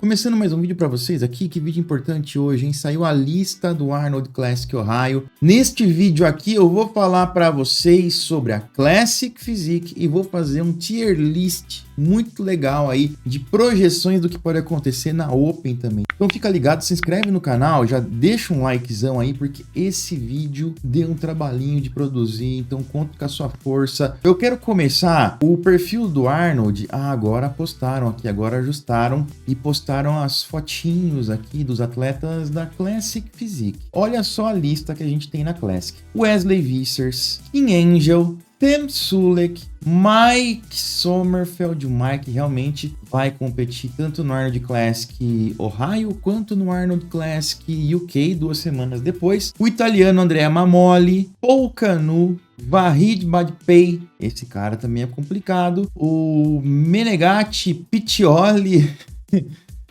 Começando mais um vídeo para vocês aqui, que vídeo importante hoje, hein? Saiu a lista do Arnold Classic Ohio. Neste vídeo aqui eu vou falar para vocês sobre a Classic Physique e vou fazer um tier list muito legal aí de projeções do que pode acontecer na Open também. Então fica ligado, se inscreve no canal, já deixa um likezão aí, porque esse vídeo deu um trabalhinho de produzir, então conto com a sua força. Eu quero começar o perfil do Arnold. Agora postaram aqui, agora ajustaram e postaram as fotinhos aqui dos atletas da Classic Physique. Olha só a lista que a gente tem na Classic. Wesley Vissers, King Angel, Tim Sulek, Mike Sommerfeld. O Mike realmente vai competir tanto no Arnold Classic Ohio quanto no Arnold Classic UK 2 semanas depois. O italiano Andrea Mamoli, Paul Canu, Vahid Badpei, esse cara também é complicado. O Menegatti Piccioli,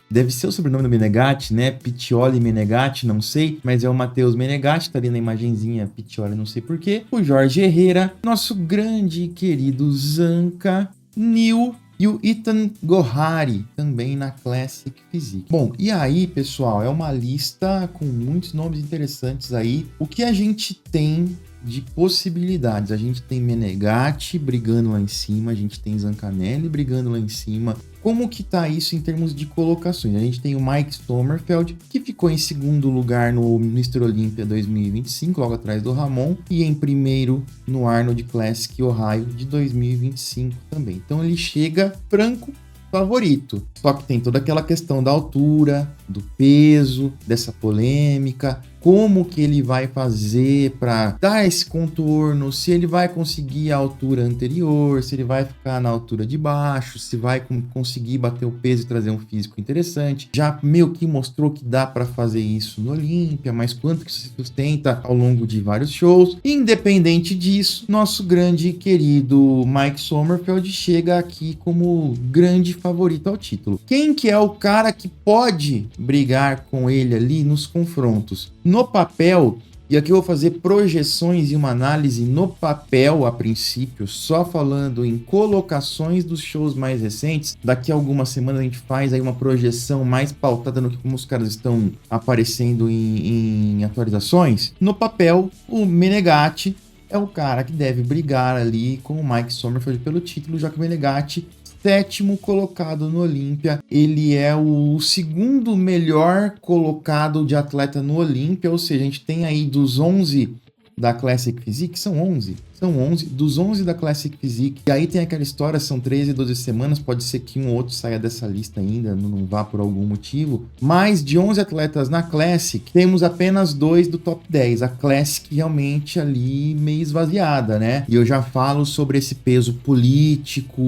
deve ser o sobrenome do Menegatti, né? Piccioli Menegatti, não sei, mas é o Matheus Menegatti, tá ali na imagenzinha, Piccioli, não sei porquê. O Jorge Herrera, nosso grande e querido Zanca, Neil e o Ethan Gohari, também na Classic Physique. Bom, e aí, pessoal, é uma lista com muitos nomes interessantes aí. O que a gente tem de possibilidades? A gente tem Menegatti brigando lá em cima, a gente tem Zancanelli brigando lá em cima. Como que tá isso em termos de colocações? A gente tem o Mike Sommerfeld, que ficou em segundo lugar no Mr. Olympia 2025, logo atrás do Ramon, e em primeiro no Arnold Classic Ohio de 2025 também. Então ele chega franco favorito. Só que tem toda aquela questão da altura, do peso, dessa polêmica, como que ele vai fazer para dar esse contorno, se ele vai conseguir a altura anterior, se ele vai ficar na altura de baixo, se vai conseguir bater o peso e trazer um físico interessante. Já meio que mostrou que dá para fazer isso no Olímpia, mas quanto que se sustenta ao longo de vários shows. Independente disso, nosso grande e querido Mike Sommerfeld chega aqui como grande favorito ao título. Quem que é o cara que pode brigar com ele ali nos confrontos? No papel, e aqui eu vou fazer projeções e uma análise no papel a princípio, só falando em colocações dos shows mais recentes. Daqui a algumas semanas a gente faz aí uma projeção mais pautada no que como os caras estão aparecendo em atualizações. No papel, o Menegatti é o cara que deve brigar ali com o Mike Sommerfeld pelo título, já que o Menegatti, sétimo colocado no Olímpia, ele é o segundo melhor colocado de atleta no Olímpia, ou seja, a gente tem aí dos 11 da Classic Physique, são 11, dos 11 da Classic Physique, e aí tem aquela história, são 13, 12 semanas, pode ser que um ou outro saia dessa lista ainda, não vá por algum motivo, mas de 11 atletas na Classic, temos apenas 2 do top 10, a Classic realmente ali meio esvaziada, né? E eu já falo sobre esse peso político,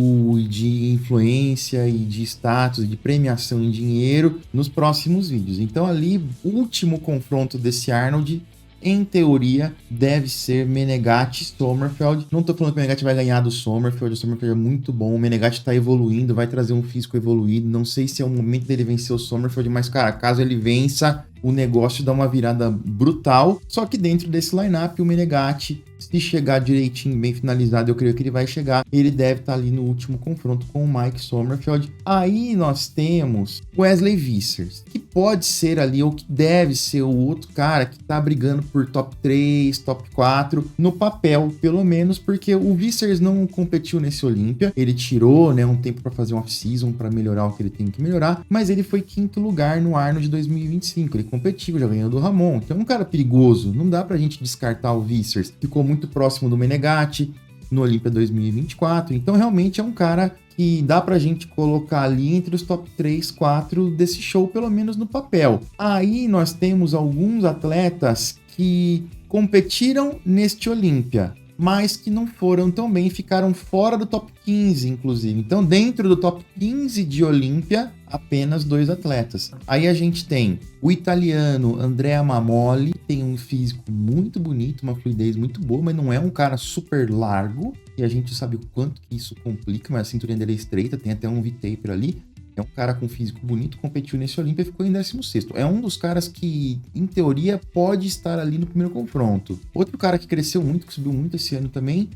de influência e de status, de premiação em dinheiro nos próximos vídeos. Então ali, o último confronto desse Arnold, em teoria, deve ser Menegatti Sommerfeld. Não tô falando que o Menegatti vai ganhar do Sommerfeld, o Sommerfeld é muito bom, o Menegatti tá evoluindo, vai trazer um físico evoluído, não sei se é o momento dele vencer o Sommerfeld, mas cara, caso ele vença, o negócio dá uma virada brutal. Só que dentro desse lineup, o Menegatti, se chegar direitinho, bem finalizado, eu creio que ele vai chegar, ele deve estar ali no último confronto com o Mike Sommerfeld. Aí nós temos Wesley Vissers, que pode ser ali, ou que deve ser o outro cara que tá brigando por top 3, top 4, no papel, pelo menos, porque o Vissers não competiu nesse Olímpia, ele tirou, né, um tempo para fazer um off-season, para melhorar o que ele tem que melhorar, mas ele foi quinto lugar no Arnold de 2025, ele competiu, já ganhou do Ramon, então é um cara perigoso, não dá pra gente descartar o Vissers, ficou muito próximo do Menegatti no Olímpia 2024, então realmente é um cara que dá pra gente colocar ali entre os top 3, 4 desse show, pelo menos no papel. Aí nós temos alguns atletas que competiram neste Olímpia, mas que não foram tão bem, ficaram fora do top 15, inclusive. Então, dentro do top 15 de Olímpia, apenas 2 atletas. Aí a gente tem o italiano Andrea Mamoli, tem um físico muito bonito, uma fluidez muito boa, mas não é um cara super largo, e a gente sabe o quanto que isso complica, mas a cinturinha dele é estreita, tem até um V-taper ali. É um cara com físico bonito, competiu nesse Olímpia e ficou em 16º. É um dos caras que, em teoria, pode estar ali no primeiro confronto. Outro cara que cresceu muito, que subiu muito esse ano também,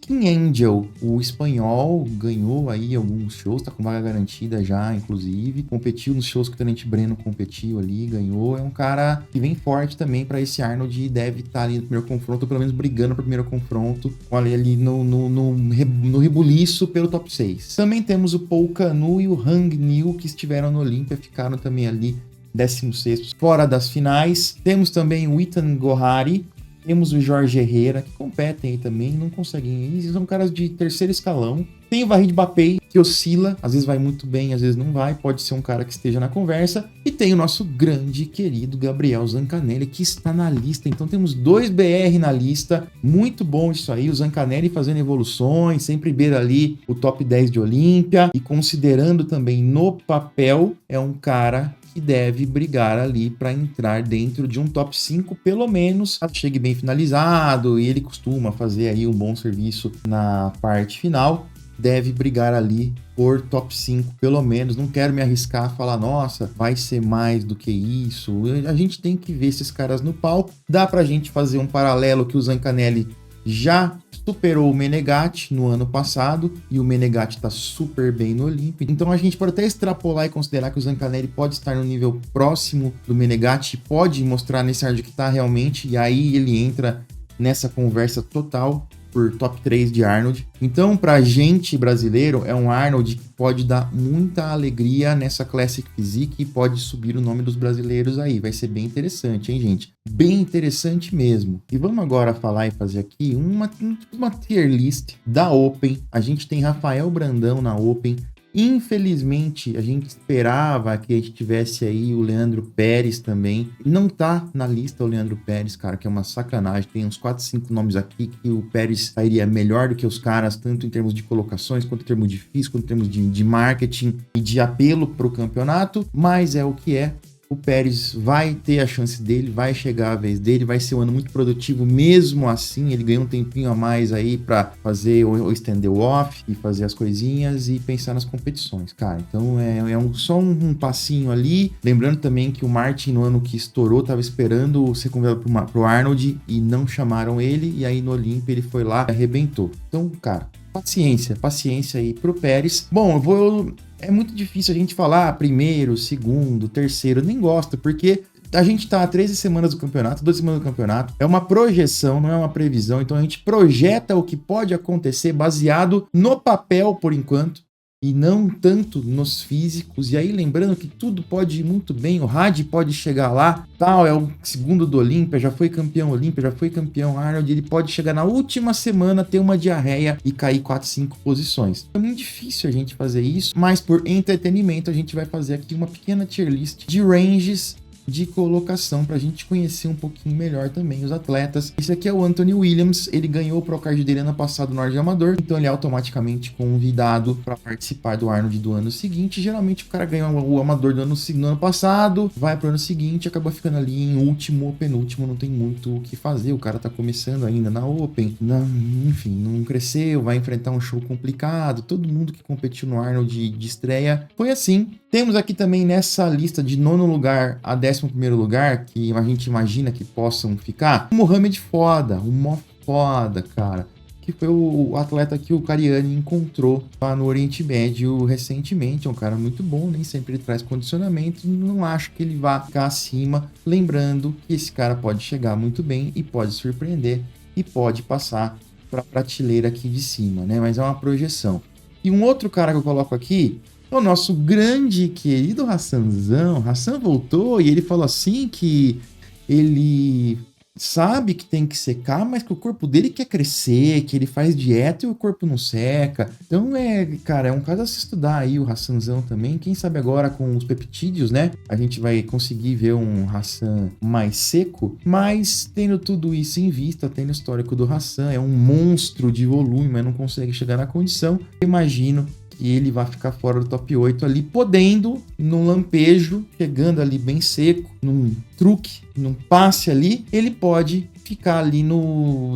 King Angel, o espanhol, ganhou aí alguns shows, tá com vaga garantida já, inclusive. Competiu nos shows que o Tenente Breno competiu ali, ganhou. É um cara que vem forte também pra esse Arnold e deve estar ali no primeiro confronto, ou pelo menos brigando pro primeiro confronto, ali no rebuliço pelo top 6. Também temos o Paul Canu e o Hang Niu, que estiveram no Olímpia, ficaram também ali 16º, fora das finais. Temos também o Ethan Gohari, temos o Jorge Herrera, que competem aí também, não conseguem ir, são caras de terceiro escalão. Tem o Vahid Bapei, que oscila, às vezes vai muito bem, às vezes não vai, pode ser um cara que esteja na conversa. E tem o nosso grande querido Gabriel Zancanelli, que está na lista. Então temos 2 BR na lista, muito bom isso aí, o Zancanelli fazendo evoluções, sempre beira ali o top 10 de Olímpia, e considerando também no papel, é um cara que deve brigar ali para entrar dentro de um top 5, pelo menos, chegue bem finalizado, e ele costuma fazer aí um bom serviço na parte final, deve brigar ali por top 5, pelo menos. Não quero me arriscar a falar, nossa, vai ser mais do que isso. A gente tem que ver esses caras no palco. Dá pra gente fazer um paralelo que o Zancanelli já superou o Menegatti no ano passado, e o Menegatti tá super bem no Olímpia. Então a gente pode até extrapolar e considerar que o Zancanelli pode estar no nível próximo do Menegatti, pode mostrar nesse Arnold que tá realmente, e aí ele entra nessa conversa total por top 3 de Arnold. Então, pra gente brasileiro, é um Arnold que pode dar muita alegria nessa Classic Physique e pode subir o nome dos brasileiros aí. Vai ser bem interessante, hein, gente? Bem interessante mesmo. E vamos agora falar e fazer aqui uma tier list da Open. A gente tem Rafael Brandão na Open. Infelizmente, a gente esperava que a gente tivesse aí o Leandro Pérez também. Não tá na lista o Leandro Pérez, cara, que é uma sacanagem. Tem uns 4, 5 nomes aqui que o Pérez sairia melhor do que os caras, tanto em termos de colocações, quanto em termos de físico, quanto em termos de marketing e de apelo pro campeonato. Mas é o que é. O Pérez vai ter a chance dele, vai chegar a vez dele, vai ser um ano muito produtivo mesmo assim. Ele ganhou um tempinho a mais aí para fazer o estender o off e fazer as coisinhas e pensar nas competições, cara. Então só um passinho ali. Lembrando também que o Martin, no ano que estourou, tava esperando ser convidado pro Arnold e não chamaram ele, e aí no Olímpia ele foi lá e arrebentou. Então, cara, paciência aí pro Pérez. Bom, é muito difícil a gente falar primeiro, segundo, terceiro, nem gosto, porque a gente tá há 13 semanas do campeonato, 12 semanas do campeonato, é uma projeção, não é uma previsão, então a gente projeta o que pode acontecer baseado no papel por enquanto, e não tanto nos físicos. E aí lembrando que tudo pode ir muito bem, o Had pode chegar lá, tal, é o segundo do Olímpia, já foi campeão Olímpia, já foi campeão Arnold, ele pode chegar na última semana, ter uma diarreia e cair 4, 5 posições. É muito difícil a gente fazer isso, mas por entretenimento a gente vai fazer aqui uma pequena tier list de ranges de colocação pra gente conhecer um pouquinho melhor também os atletas. Esse aqui é o Anthony Williams, ele ganhou o Procard dele ano passado no Arnold Amador, então ele é automaticamente convidado para participar do Arnold do ano seguinte. Geralmente o cara ganha o Amador do ano passado, vai pro ano seguinte, acaba ficando ali em último ou penúltimo, não tem muito o que fazer, o cara tá começando ainda na Open, enfim, não cresceu, vai enfrentar um show complicado. Todo mundo que competiu no Arnold de estreia foi assim. Temos aqui também nessa lista de 9º lugar a 11º lugar, que a gente imagina que possam ficar, o Mohamed Foda, o Mó Foda, cara, que foi o atleta que o Cariani encontrou lá no Oriente Médio recentemente. É um cara muito bom, nem sempre ele traz condicionamento, não acho que ele vá ficar acima. Lembrando que esse cara pode chegar muito bem e pode surpreender e pode passar para a prateleira aqui de cima, né? Mas é uma projeção. E um outro cara que eu coloco aqui, o nosso grande querido Hassanzão. Hassan voltou e ele falou assim que ele sabe que tem que secar, mas que o corpo dele quer crescer, que ele faz dieta e o corpo não seca. Então cara, é um caso a se estudar aí o Hassanzão também. Quem sabe agora com os peptídeos, né? A gente vai conseguir ver um Hassan mais seco, mas tendo tudo isso em vista, tendo o histórico do Hassan, é um monstro de volume, mas não consegue chegar na condição. Imagino que ele vai ficar fora do top 8 ali, podendo, num lampejo, chegando ali bem seco, num truque, num passe ali, ele pode ficar ali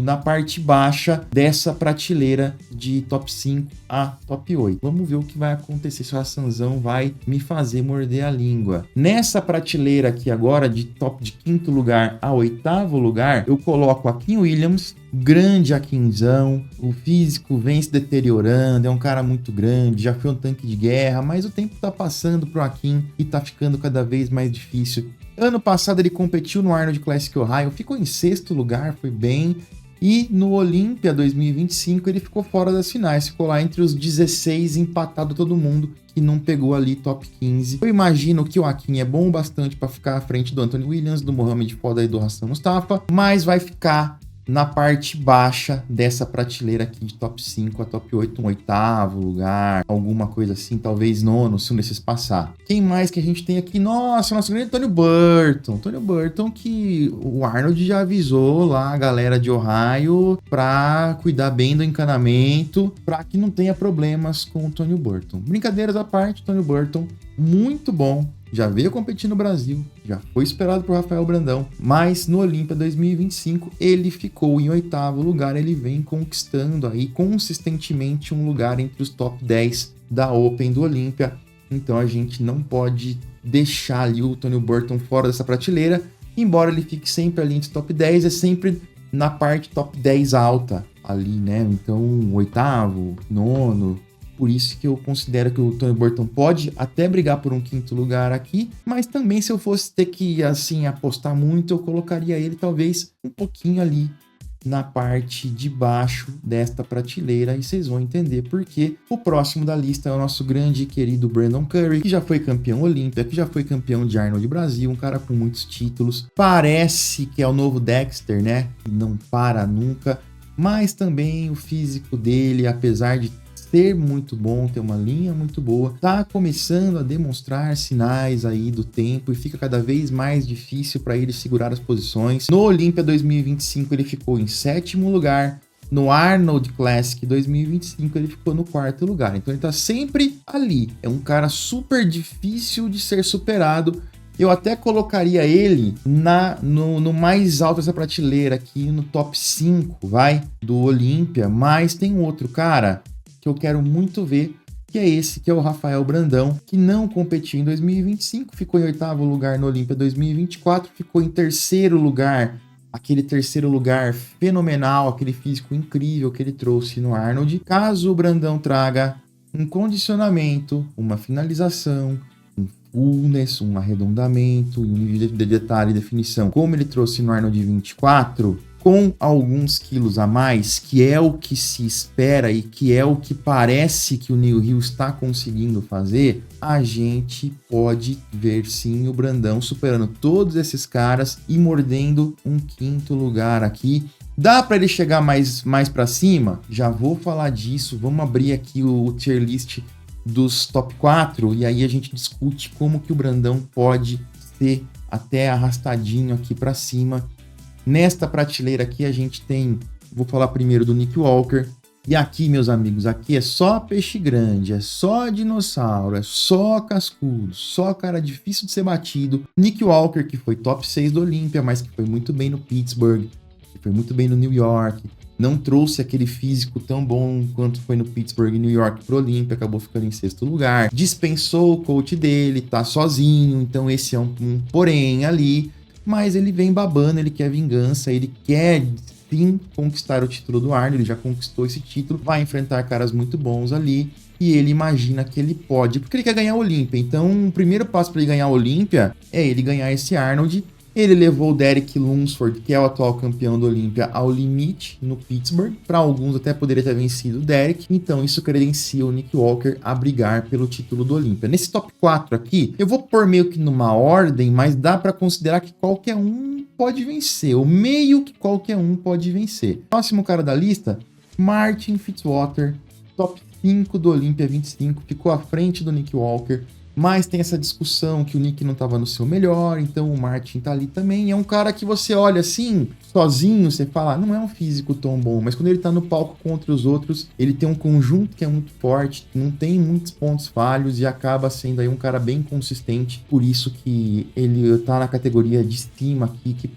na parte baixa dessa prateleira de top 5 a top 8. Vamos ver o que vai acontecer, se o Hassanzão vai me fazer morder a língua. Nessa prateleira aqui agora, de top de 5º lugar a 8º lugar, eu coloco Akin Williams, grande Akinzão, o físico vem se deteriorando, é um cara muito grande, já foi um tanque de guerra, mas o tempo tá passando pro Akin e tá ficando cada vez mais difícil. Ano passado ele competiu no Arnold Classic Ohio, ficou em 6º lugar, foi bem, e no Olympia 2025 ele ficou fora das finais, ficou lá entre os 16, empatado todo mundo, que não pegou ali top 15. Eu imagino que o Akin é bom bastante para ficar à frente do Anthony Williams, do Mohamed Foda e do Hassan Mustafa, mas vai ficar na parte baixa dessa prateleira aqui de top 5 a top 8, um 8º lugar, alguma coisa assim, talvez 9º, se um desses passar. Quem mais que a gente tem aqui? Nossa, nosso grande Tony Burton. Tony Burton, que o Arnold já avisou lá a galera de Ohio pra cuidar bem do encanamento, pra que não tenha problemas com o Tony Burton. Brincadeiras à parte, Tony Burton, muito bom. Já veio competir no Brasil, já foi esperado por Rafael Brandão, mas no Olympia 2025 ele ficou em 8º lugar, ele vem conquistando aí consistentemente um lugar entre os top 10 da Open do Olympia, então a gente não pode deixar ali o Tony Burton fora dessa prateleira, embora ele fique sempre ali entre top 10, é sempre na parte top 10 alta ali, né, então 8º, 9º, por isso que eu considero que o Tony Burton pode até brigar por um 5º lugar aqui, mas também se eu fosse ter que, assim, apostar muito, eu colocaria ele talvez um pouquinho ali na parte de baixo desta prateleira e vocês vão entender porque o próximo da lista é o nosso grande e querido Brandon Curry, que já foi campeão olímpico, que já foi campeão de Arnold Brasil, um cara com muitos títulos, parece que é o novo Dexter, né? Não para nunca, mas também o físico dele, apesar de ser muito bom, ter uma linha muito boa, tá começando a demonstrar sinais aí do tempo e fica cada vez mais difícil para ele segurar as posições. No Olympia 2025 ele ficou em 7º lugar, no Arnold Classic 2025 ele ficou no 4º lugar, então ele tá sempre ali, é um cara super difícil de ser superado. Eu até colocaria ele no mais alto dessa prateleira aqui, no top 5, do Olympia, mas tem outro cara que eu quero muito ver, que é esse, que é o Rafael Brandão, que não competiu em 2025, ficou em 8º lugar no Olympia 2024, ficou em 3º lugar, aquele 3º lugar fenomenal, aquele físico incrível que ele trouxe no Arnold. Caso o Brandão traga um condicionamento, uma finalização, um fullness, um arredondamento, um nível de detalhe e definição, como ele trouxe no Arnold 24, com alguns quilos a mais, que é o que se espera e que é o que parece que o Neil Hill está conseguindo fazer, a gente pode ver sim o Brandão superando todos esses caras e mordendo um 5º lugar aqui. Dá para ele chegar mais para cima? Já vou falar disso, vamos abrir aqui o tier list dos top 4 e aí a gente discute como que o Brandão pode ser até arrastadinho aqui para cima. Nesta prateleira aqui a gente tem, vou falar primeiro do Nick Walker, e aqui, meus amigos, aqui é só peixe grande, é só dinossauro, é só cascudo, só cara difícil de ser batido. Nick Walker, que foi top 6 do Olympia, mas que foi muito bem no Pittsburgh, que foi muito bem no New York, não trouxe aquele físico tão bom quanto foi no Pittsburgh e New York pro Olympia, acabou ficando em 6º lugar, dispensou o coach dele, tá sozinho, então esse é um porém ali, mas ele vem babando, ele quer vingança, ele quer sim conquistar o título do Arnold, ele já conquistou esse título, vai enfrentar caras muito bons ali, e ele imagina que ele pode, porque ele quer ganhar a Olympia. Então o primeiro passo para ele ganhar a Olympia é ele ganhar esse Arnold. Ele levou o Derek Lunsford, que é o atual campeão do Olympia, ao limite no Pittsburgh. Para alguns até poderia ter vencido o Derek. Então isso credencia o Nick Walker a brigar pelo título do Olympia. Nesse top 4 aqui, eu vou pôr meio que numa ordem, mas dá para considerar que qualquer um pode vencer. Ou meio que qualquer um pode vencer. Próximo cara da lista, Martin Fitzwater, top 5 do Olympia 25. Ficou à frente do Nick Walker. mas tem essa discussão que o Nick não estava no seu melhor, então o Martin tá ali também. É um cara que você olha assim, sozinho, você fala, não é um físico tão bom, mas quando ele tá no palco contra os outros, ele tem um conjunto que é muito forte, não tem muitos pontos falhos e acaba sendo aí um cara bem consistente. Por isso que ele tá na categoria de estima aqui, que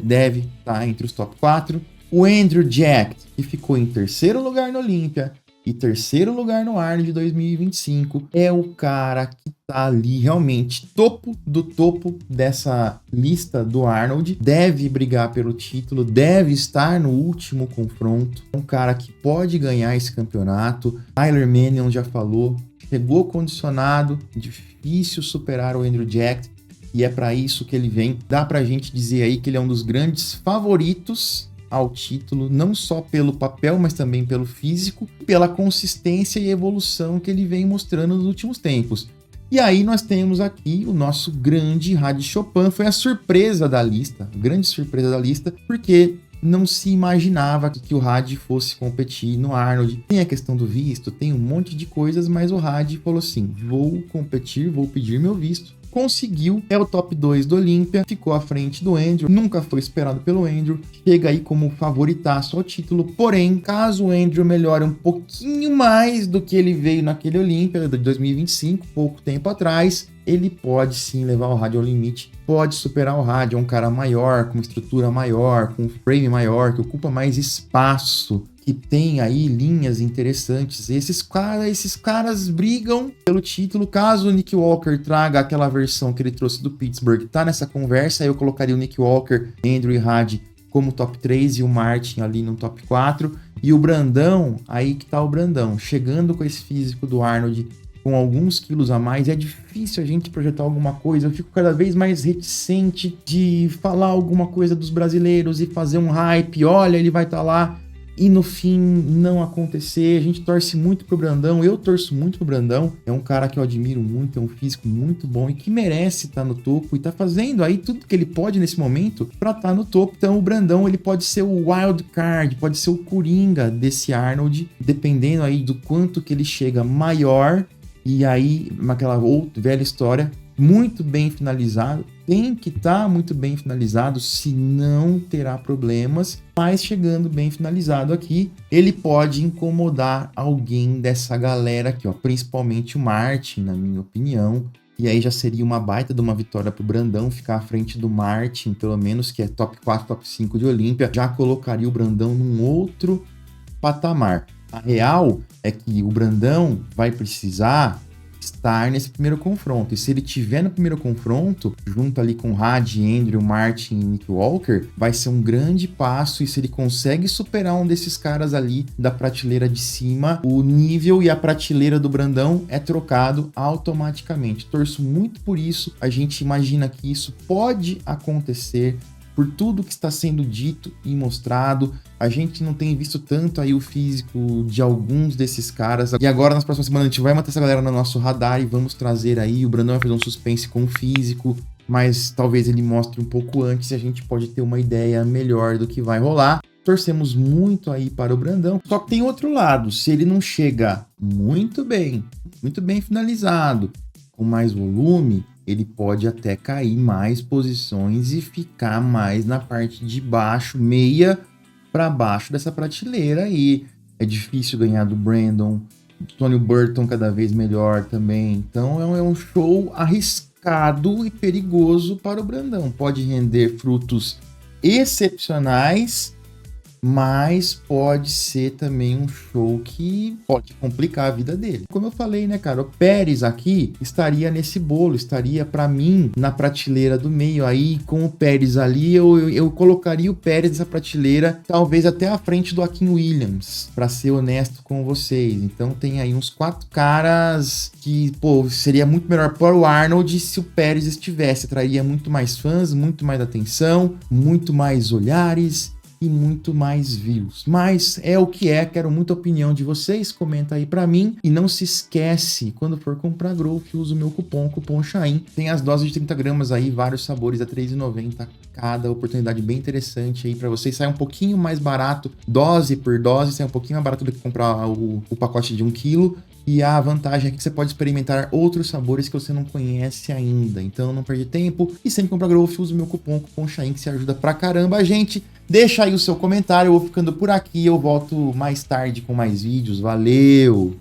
deve estar entre os top 4. O Andrew Jack, que ficou em terceiro lugar no Olympia e terceiro lugar no Arnold de 2025, é o cara que tá ali realmente topo do topo dessa lista do Arnold, deve brigar pelo título, deve estar no último confronto, é um cara que pode ganhar esse campeonato. Tyler Manion já falou, chegou condicionado, difícil superar o Andrew Jack, e é para isso que ele vem. Dá pra gente dizer aí que ele é um dos grandes favoritos ao título, não só pelo papel, mas também pelo físico, pela consistência e evolução que ele vem mostrando nos últimos tempos. E aí nós temos aqui o nosso grande Hadi Choopan, foi a surpresa da lista, a grande surpresa da lista, porque não se imaginava que o Hadi fosse competir no Arnold. Tem a questão do visto, tem um monte de coisas, mas o Hadi falou assim, vou competir, vou pedir meu visto. Conseguiu, é o top 2 do Olympia, ficou à frente do Andrew, nunca foi esperado pelo Andrew, chega aí como favoritaço ao título, porém, caso o Andrew melhore um pouquinho mais do que ele veio naquele Olympia de 2025, pouco tempo atrás, ele pode sim levar o Hadi ao limite, pode superar o Hadi, é um cara maior, com uma estrutura maior, com um frame maior, que ocupa mais espaço, que tem aí linhas interessantes. Esses caras brigam pelo título. Caso o Nick Walker traga aquela versão que ele trouxe do Pittsburgh, tá nessa conversa, aí eu colocaria o Nick Walker, Andrew e Hadi como top 3 e o Martin ali no top 4. E o Brandão, aí que tá o Brandão, chegando com esse físico do Arnold, com alguns quilos a mais, é difícil a gente projetar alguma coisa. Eu fico cada vez mais reticente de falar alguma coisa dos brasileiros e fazer um hype. Olha, ele vai estar lá. E no fim não acontecer. A gente torce muito pro Brandão, eu torço muito pro Brandão, é um cara que eu admiro muito, é um físico muito bom e que merece estar no topo e tá fazendo aí tudo que ele pode nesse momento pra estar no topo. Então o Brandão, ele pode ser o wild card, pode ser o coringa desse Arnold, dependendo aí do quanto que ele chega maior. E aí, naquela outra velha história, muito bem finalizado, tem que estar muito bem finalizado, senão terá problemas, mas chegando bem finalizado aqui, ele pode incomodar alguém dessa galera aqui, ó, principalmente o Martin, na minha opinião, e aí já seria uma baita de uma vitória pro Brandão, ficar à frente do Martin, pelo menos, que é top 4, top 5 de Olympia, já colocaria o Brandão num outro patamar. A real é que o Brandão vai precisar estar nesse primeiro confronto. E se ele tiver no primeiro confronto, junto ali com Hadi, Andrew, Martin e Nick Walker, vai ser um grande passo. E se ele consegue superar um desses caras ali da prateleira de cima, o nível e a prateleira do Brandão é trocado automaticamente. Torço muito por isso. A gente imagina que isso pode acontecer por tudo que está sendo dito e mostrado. A gente não tem visto tanto aí o físico de alguns desses caras. E agora, nas próximas semanas, a gente vai manter essa galera no nosso radar e vamos trazer aí. O Brandão vai fazer um suspense com o físico, mas talvez ele mostre um pouco antes e a gente pode ter uma ideia melhor do que vai rolar. Torcemos muito aí para o Brandão. Só que tem outro lado. Se ele não chega muito bem finalizado, com mais volume, ele pode até cair mais posições e ficar mais na parte de baixo, meia para baixo dessa prateleira aí. É difícil ganhar do Brandon, do Tony Burton cada vez melhor também. Então é um show arriscado e perigoso para o Brandão. Pode render frutos excepcionais, mas pode ser também um show que pode complicar a vida dele. Como eu falei, né, cara, o Pérez aqui estaria nesse bolo, estaria para mim na prateleira do meio. Aí com o Pérez ali, eu colocaria o Pérez nessa prateleira, talvez até à frente do Akin Williams, para ser honesto com vocês. Então tem aí uns 4 caras que, pô, seria muito melhor para o Arnold se o Pérez estivesse, traria muito mais fãs, muito mais atenção, muito mais olhares e muito mais views. Mas é o que é, quero muita opinião de vocês, comenta aí pra mim. E não se esquece, quando for comprar Growth, usa o meu cupom Shain. Tem as doses de 30 gramas aí, vários sabores a R$ 3,90 cada, oportunidade bem interessante aí pra vocês. Sai um pouquinho mais barato, dose por dose, sai um pouquinho mais barato do que comprar o pacote de 1 kg. E a vantagem é que você pode experimentar outros sabores que você não conhece ainda. Então não perde tempo e sempre compra Growth, usa o meu cupom Chain, que se ajuda pra caramba a gente. Deixa aí o seu comentário, eu vou ficando por aqui, eu volto mais tarde com mais vídeos. Valeu!